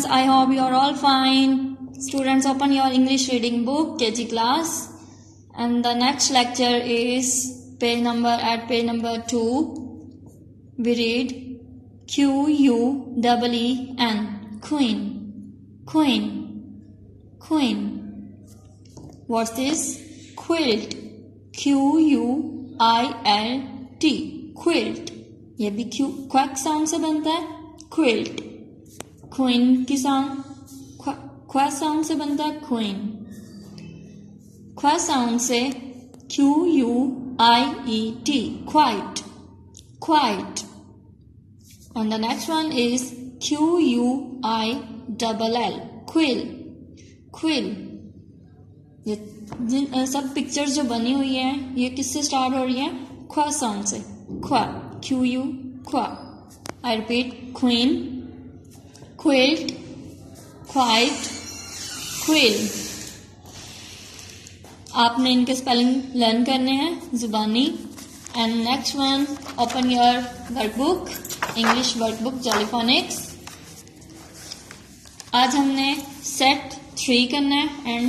students, I hope you are all fine. Students, open your English reading book, KG class. And the next lecture is page number 2. We read Queen. Queen. What's this? Quilt. Quilt. Quilt. ये भी quack sound से बनता है. Quilt. Queen की sound क्वा sound से बनता है. क्वीन. क्वा साउंड से QUIET. Quite. And the next one is QUILL. Quill. ये सब पिक्चर्स जो बनी हुई हैं ये किससे स्टार्ट हो रही हैं? क्वा साउंड से. क्वा. क्वा. I repeat, queen, quilt, quite, quill. आपने इनके स्पेलिंग लर्न करने हैं जुबानी. And next one, open your workbook, English workbook Jolly Phonics. आज हमने सेट 3 करना है एंड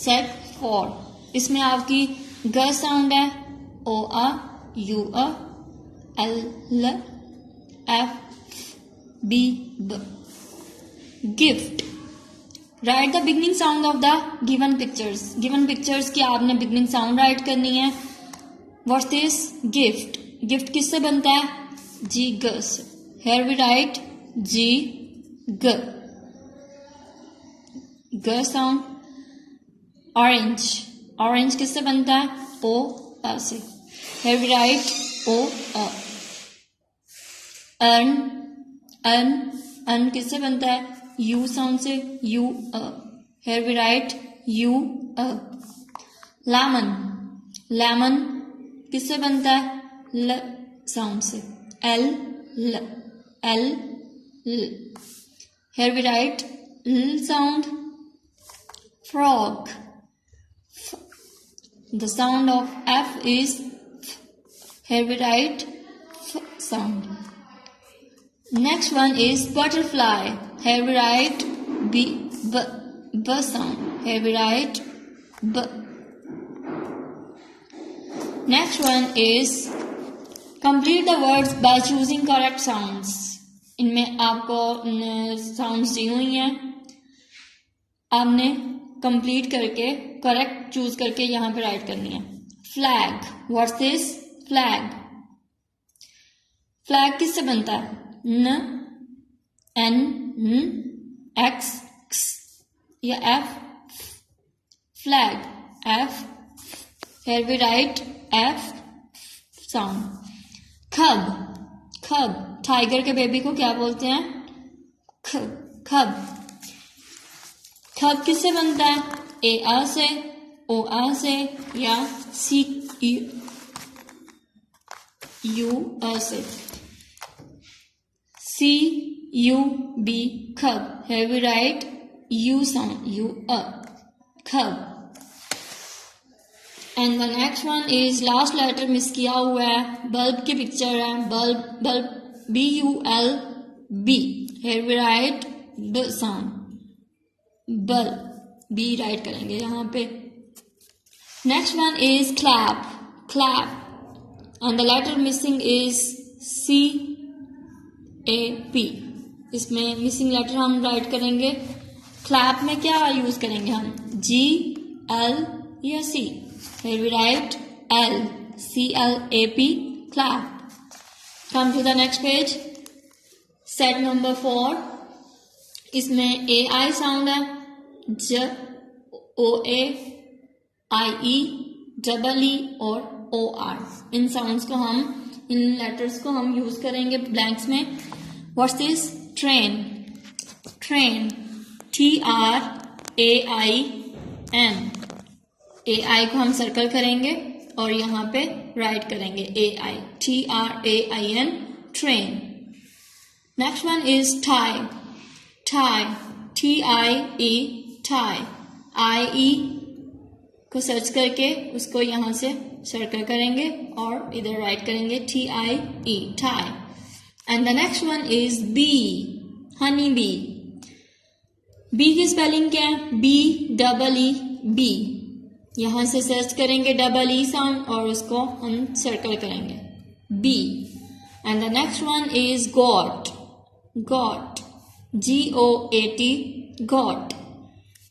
सेट 4. इसमें आपकी ग साउंड है. O A U A L F B B. Gift. Write the beginning sound of the given pictures. Given pictures की आपने beginning sound write करनी है. What's this? Gift. Gift किससे बनता है? G G से. Here we write G G. G sound. Orange. Orange किससे बनता है? O A से. Here we write O A. Earn किससे बनता है? U साउंड से. U A. Here we write U A. Lemon किससे बनता है? L साउंड से. L. Here we write L sound. Frog. The sound of F is F. Here we write F sound. Next one is butterfly. Here we write B sound. Here we write B. Next one is complete the words by choosing correct sounds. इनमें आपको sounds दी हुई हैं. आपने complete करके correct choose करके यहाँ पे right करनी है. Flag. What's this? Flag. Flag किससे बनता है? N X या F. Flag. F. Here we write F sound. Cub. Tiger के बेबी को क्या बोलते हैं? cub. cub किससे बनता है? A से, O से या C U से. CUB. Cub. Here we write U sound. U cub. And the next one is last letter miss किया हुआ है. बल्ब की पिक्चर है. Bulb BULB. Here we write B sound. Bulb B right करेंगे यहाँ पे. Next one is clap. And the letter missing is CAP. इसमें missing letter हम राइट करेंगे. क्लैप में क्या यूज करेंगे हम? G L या C? Here we write L. CLAP. clap. Come to the next page. Set number 4. इसमें AI sound है. J OA IE EE और OR. इन साउंड्स को हम इन लेटर्स को हम यूज करेंगे ब्लैंक्स में. What's this? Train. TRAIN. AI को हम सर्कल करेंगे और यहाँ पे राइट करेंगे AI. TRAIN. Train. Next one is tie. TIE. Tie. IE को सर्च करके उसको यहाँ से सर्कल करेंगे और इधर राइट करेंगे TIE. Tie. And the next one is bee. Honey bee. Bee की स्पेलिंग क्या है? BEE bee. यहां से सर्च करेंगे डबल ई साउंड और उसको हम सर्कल करेंगे B. And the next one is goat, goat GOAT goat.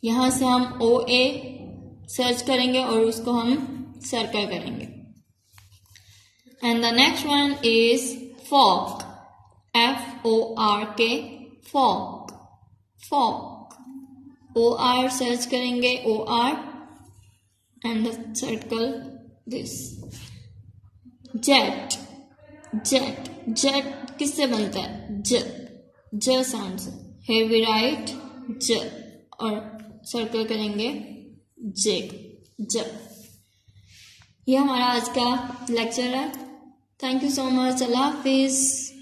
यहां से हम OA सर्च करेंगे और उसको हम सर्कल करेंगे। And the next one is fork, FORK fork, fork OR search करेंगे OR and the circle this. Jet, jet, jet किससे बनता है? ज साउंड से। हियर वी राइट ज और सर्कल करेंगे जे, ज। ये हमारा आज का लेक्चर है। Thank you so much. Allah Hafiz.